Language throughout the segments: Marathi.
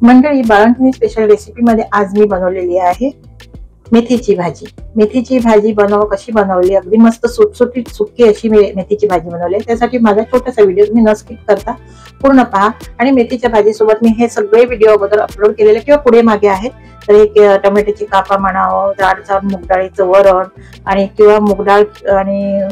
मंडळी, बाळंतिणी स्पेशल रेसिपी मध्ये आज मी बनवलेली आहे मेथीची भाजी। मेथीची भाजी कशी बनवली, अगदी मस्त सुटसुटीत सुकी अशी मेथीची भाजी बनवली। त्यासाठी माझा छोटासा व्हिडिओ तुम्ही न स्किप करता पूर्ण पहा। आणि मेथीच्या भाजी सोबत मी हे सगळे व्हिडिओ अगोदर अपलोड केलेले किंवा पुढे मागे आहेत। तर एक टोमॅटोची कापा म्हणावं, जाडसर मूग डाळीचं वरण आणि किंवा मूग डाळ आणि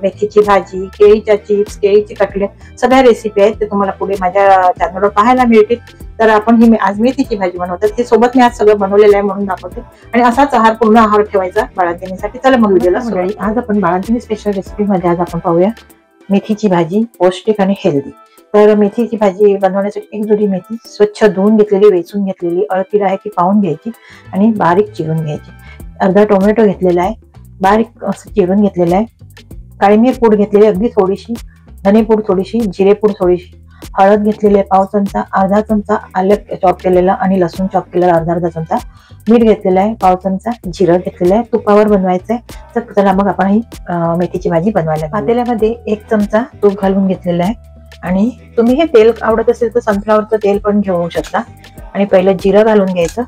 मेथीची भाजी, केळीच्या चिप्स, केळीचे कटलेट, सगळ्या रेसिपी आहेत ते तुम्हाला पुढे माझ्या चॅनलवर पाहायला मिळतील। तर आपण ही आज मेथीची भाजी बनवतो, ते सोबत मी आज सगळं बनवलेलं आहे म्हणून दाखवते। आणि असाच आहार पूर्ण आहार ठेवायचा बाळंतिणीसाठी। चला मग व्हिडिओला सुरुवात। आज आपण बाळंतिणी स्पेशल रेसिपी मध्ये आज आपण पाहूया मेथीची भाजी, पौष्टिक आणि हेल्दी। तर मेथीची भाजी बनवण्यासाठी एक जुडी मेथी स्वच्छ धुवून घेतलेली, वेचून घेतलेली, अळतीला आहे ती पाहून घ्यायची आणि बारीक चिरून घ्यायची। अर्धा टोमॅटो घेतलेला आहे, बारीक असं चिरून घेतलेला आहे। काळी मिरी पूड घेतलेली अगदी थोडीशी, धने पूड थोडीशी, जिरे पूड थोडीशी, हळद घेतलेली आहे पाव चमचा, अर्धा चमचा आलं चॉप केलेलं आणि लसूण चॉप केलेलं अर्धा चमचा, मीठ घेतलेलं आहे पाव चमचा, जिरं घेतलेलं आहे, तुपावर बनवायचं आहे। तर चला मग आपण ही मेथीची भाजी बनवायला। पातेल्यामध्ये एक चमचा तूप घालून घेतलेलं आहे आणि तुम्ही हे तेल आवडत असेल तर सनफ्लॉवरचं तेल पण घेऊ शकता। आणि पहिलं जिरं घालून घ्यायचं,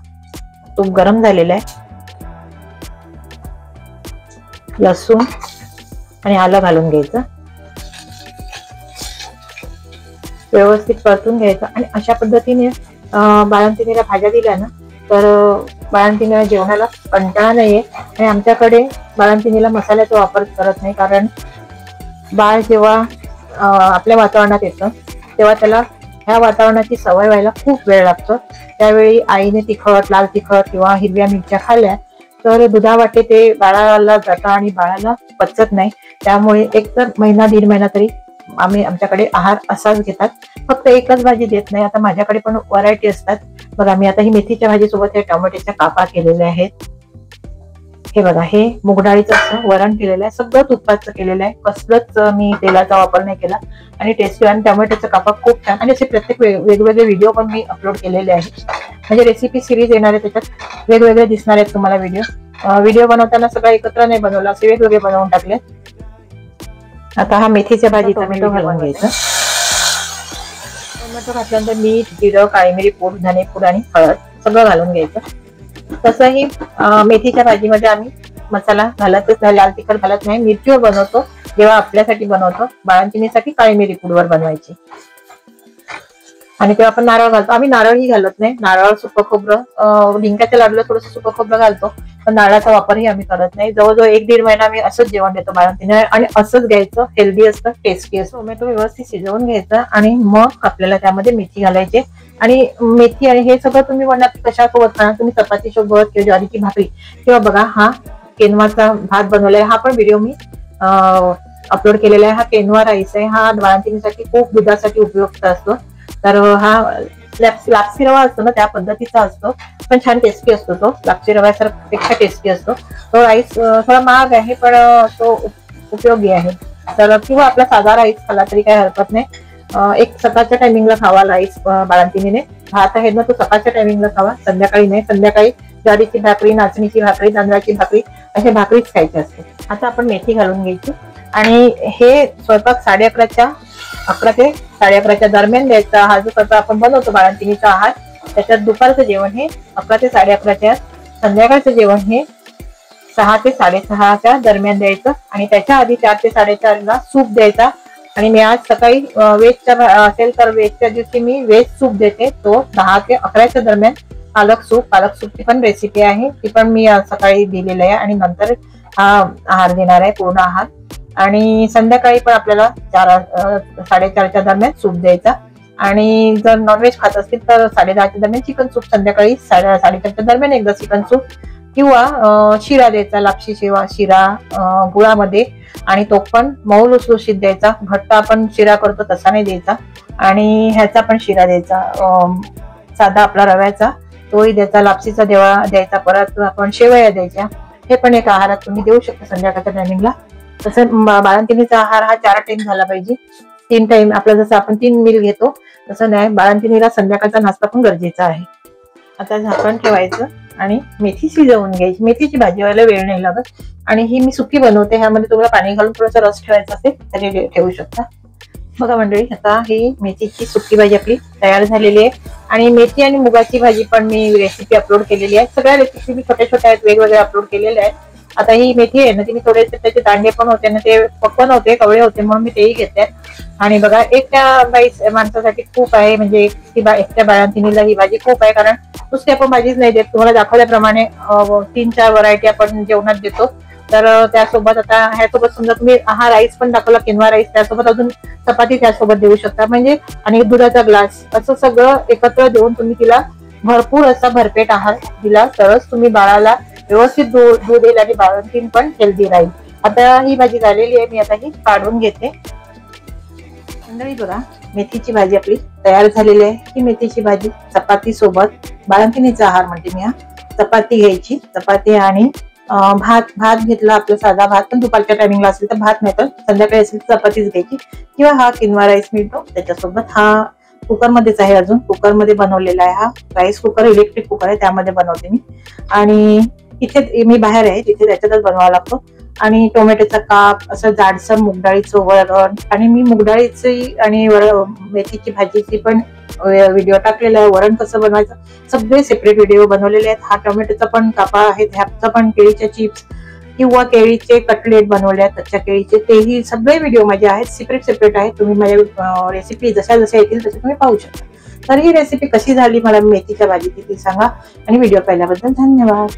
तूप गरम झालेलं आहे, लसूण आणि आलं घालून घ्यायचं, व्यवस्थित परतून घ्यायचं। आणि अशा पद्धतीने बाळंतिणीला भाज्या दिल्या ना तर बाळंतिणीला जेवणाला कंटाळा नाहीये। आणि आमच्याकडे बाळंतिणीला मसाल्याचा वापर करत नाही, कारण बाळ जेव्हा आपल्या वातावरणात येतं तेव्हा त्याला ह्या वातावरणाची सवय व्हायला खूप वेळ लागतो। त्यावेळी आईने तिखट, लाल तिखट किंवा हिरव्या मिरच्या खाल्ल्या तर दुधावाटे ते बाळाला जातं आणि बाळाला पचत नाही। त्यामुळे एक तर महिना दीड महिना तरी आमच्याकडे आहार असाच घेतात, फक्त एकच भाजी देत नाही। आता माझ्याकडे पण व्हरायटी असतात बघा। मी आता ही मेथीच्या भाजी सोबत हे टोमॅटोच्या कापा केलेल्या आहेत। हे बघा, हे मूग डाळीचं असं वरण केलेलं आहे, सगळं तुपाचं केलेलं आहे, कसलंच मी तेलाचा वापर नाही केला। आणि टेस्टी आणि टोमॅटोचा कापा खूप छान। आणि असे प्रत्येक वेगवेगळे व्हिडिओ पण मी अपलोड केलेले आहेत, म्हणजे रेसिपी सिरीज येणार आहे, त्याच्यात वेगवेगळे दिसणार आहेत तुम्हाला व्हिडिओ बनवताना सगळं एकत्र नाही बनवलं, असे वेगवेगळे बनवून टाकले। आता हा मेथीच्या भाजीचा टोमॅटो घालून घ्यायचा। टोमॅटो घातल्यानंतर मीठ, जिरं, काळी मिरी पूड, धने पूड आणि हळद सगळं घालून घ्यायचं। तसंही मेथीच्या भाजीमध्ये आम्ही मसाला घालतच नाही, लाल तिखट घालत नाही, मिरचीवर बनवतो जेव्हा आपल्यासाठी बनवतो। बाळंतिणीसाठी काळी मिरी पूडवर बनवायची। आणि तेव्हा आपण नारळ घालतो, आम्ही नारळही घालत नाही। नारळ, सुकं खोबरं, डिंकाच्या लाडूला थोडंसं सुकं खोबरं घालतो, पण नारळाचा वापरही आम्ही करत नाही। जवळजवळ एक दीड महिना आम्ही असंच जेवण देतो बाळंतिणीला, आणि असंच घ्यायचं, हेल्दी असतं, टेस्टी असतं। टोमॅटो व्यवस्थित शिजवून घ्यायचा आणि मग आपल्याला त्यामध्ये मेथी घालायची। आणि मेथी आणि हे सगळं तुम्ही म्हणणार कशासोबत खाणार, तुम्ही चपाती सोबत किंवा ज्वारीची भाकरी, किंवा बघा हा केनवाचा भात बनवलाय, हा पण व्हिडिओ मी अपलोड केलेला आहे। हा केनवा राईस आहे, हा बाळंतिणीसाठी खूप दुधासाठी उपयुक्त असतो। तर हा लापसी रवा असतो ना त्या पद्धतीचा असतो, पण छान टेस्टी असतो तो, लापसी रव्यापेक्षा टेस्टी असतो तो। राईस थोडा महाग आहे पण तो उपयोगी आहे। तर किंवा आपला साधा राईस खाला तरी काही हरकत नाही। एक सकाळच्या टायमिंगला खावा राईस बाळंतिणीने, भात आहे ना तो सकाळच्या टायमिंगला खावा, संध्याकाळी नाही। संध्याकाळी ज्वारीची भाकरी, नाचणीची भाकरी, तांदळाची भाकरी अशा भाकरीच खायची असते। आता आपण मेथी घालून घ्यायची आणि हे स्वयंपाक 11:30 ते 11:30 दरम्यान द्यायचा। हा जो स्वयंपाक आपण बनवतो बाळंतिणीचा आहार, त्याच्यात दुपारचं जेवण हे 11 ते 11:30, संध्याकाळचं जेवण हे 6 ते 6:30 दरम्यान द्यायचं। आणि त्याच्या आधी 4 ते 4:30 सूप द्यायचा। आणि मी आज सकाळी व्हेजचा असेल तर व्हेजच्या दिवशी मी व्हेज सूप देते, तो 10 ते 11 दरम्यान। पालक सूपची पण रेसिपी आहे, ती पण मी सकाळी दिलेली आहे। आणि नंतर हा आहार देणार आहे, पूर्ण आहार। आणि संध्याकाळी पण आपल्याला 4-4:30 दरम्यान सूप द्यायचा। आणि जर नॉनव्हेज खात असतील तर 10:30 दरम्यान चिकन सूप, संध्याकाळी 4:30 दरम्यान एकदा चिकन सूप, किंवा शिरा द्यायचा, लापशी शिरा गुळामध्ये, आणि तो पण मऊ लुसलुशीत द्यायचा। घट्ट आपण शिरा करतो तसा नाही द्यायचा। आणि ह्याचा पण शिरा द्यायचा, साधा आपला रव्याचा, तोही द्यायचा, लापशीचा द्यायचा। परत आपण शेवया द्यायच्या, हे पण एक आहारात तुम्ही देऊ शकता संध्याकाळच्या टायमिंगला। तसं बाळंतिणीचा आहार हा 4 टाइम झाला पाहिजे, 3 टाइम आपला जसं आपण 3 मील घेतो तसं नाही, बाळंतिणीला संध्याकाळचा नाश्ता पण गरजेचा आहे। आता झाकण ठेवायचं आणि मेथी शिजवून घ्यायची। मेथीची भाजी व्हायला वेळ नाही लागत। आणि ही मी सुकी बनवते, ह्यामध्ये तुम्हाला पाणी घालून थोडासा रस ठेवायचा असेल तरी ठेवू शकता। बघा मंडळी, आता ही मेथीची सुकी भाजी आपली तयार झालेली आहे आणि मेथी आणि मुगाची भाजी पण मी रेसिपी अपलोड केलेली आहे. सगळ्या रेसिपी मी छोट्या छोट्या आहेत, वेगवेगळ्या अपलोड केलेल्या आहेत. आता ही मेथी आहे ना, ती मी थोडेसे त्याचे दांडे पण होते ना, ते पक्वन होते, कवळे होते, म्हणून मी तेही घेते. आणि बघा, एकट्या माणसासाठी खूप आहे, म्हणजे एकट्या बाळंतिणीला ही भाजी खूप आहे, कारण नुसती आपण भाजीच नाही देत. तुम्हाला दाखवल्याप्रमाणे 3-4 व्हरायटी आपण जेवणात देतो. तर त्यासोबत आता ह्यासोबत समजा तुम्ही हा राईस पण दाखवला, किनवा राईस, त्यासोबत अजून चपाती त्यासोबत देऊ शकता, म्हणजे आणि दुधाचा ग्लास, असं सगळं एकत्र देऊन तुम्ही तिला भरपूर असा भरपेट आहार दिला तरच तुम्ही बाळाला व्यवस्थित दूध येईल आणि बाळंतीण पण हेल्दी राहील. आता ही भाजी झालेली आहे, मी आता ही काढून घेते. मंडळी बघा, मेथीची भाजी आपली तयार झालेली आहे. ही मेथीची भाजी चपाती सोबत, बाळंतिणीचा आहार म्हणजे मी चपाती घ्यायची, चपाती आणि भात घेतला, आपला साधा भात, पण दुपारच्या टायमिंगला असेल तर भात, नाही तर संध्याकाळी असेल तर चपातीच घ्यायची, किंवा हा किनवा राईस मिळतो त्याच्यासोबत. हा कुकरमध्येच आहे, अजून कुकरमध्ये बनवलेला आहे. हा राईस कुकर, इलेक्ट्रिक कुकर आहे, त्यामध्ये बनवते मी. आणि इथे मी बाहेर आहे, तिथे त्याच्यातच बनवावा लागतो. आणि टोमॅटोचा काप, असं जाडसर मुगडाळीचं वरण, आणि मी मुगडाळीची आणि मेथीची भाजीची पण व्हिडिओ टाकलेला आहे. वरण कसं बनवायचं सगळे सेपरेट व्हिडिओ बनवलेले आहेत. हा टोमॅटोचा पण कापा आहे, ह्याचा पण केळीच्या चिप्स किंवा केळीचे कटलेट बनवले आहेत, कच्च्या केळीचे, तेही सगळे व्हिडिओ माझे आहेत, सेपरेट आहेत. तुम्ही माझ्या रेसिपी जशा येतील तसे तुम्ही पाहू शकता. तर ही रेसिपी कशी झाली मला मेथीच्या भाजीची ती सांगा, आणि व्हिडिओ पाहिल्याबद्दल धन्यवाद.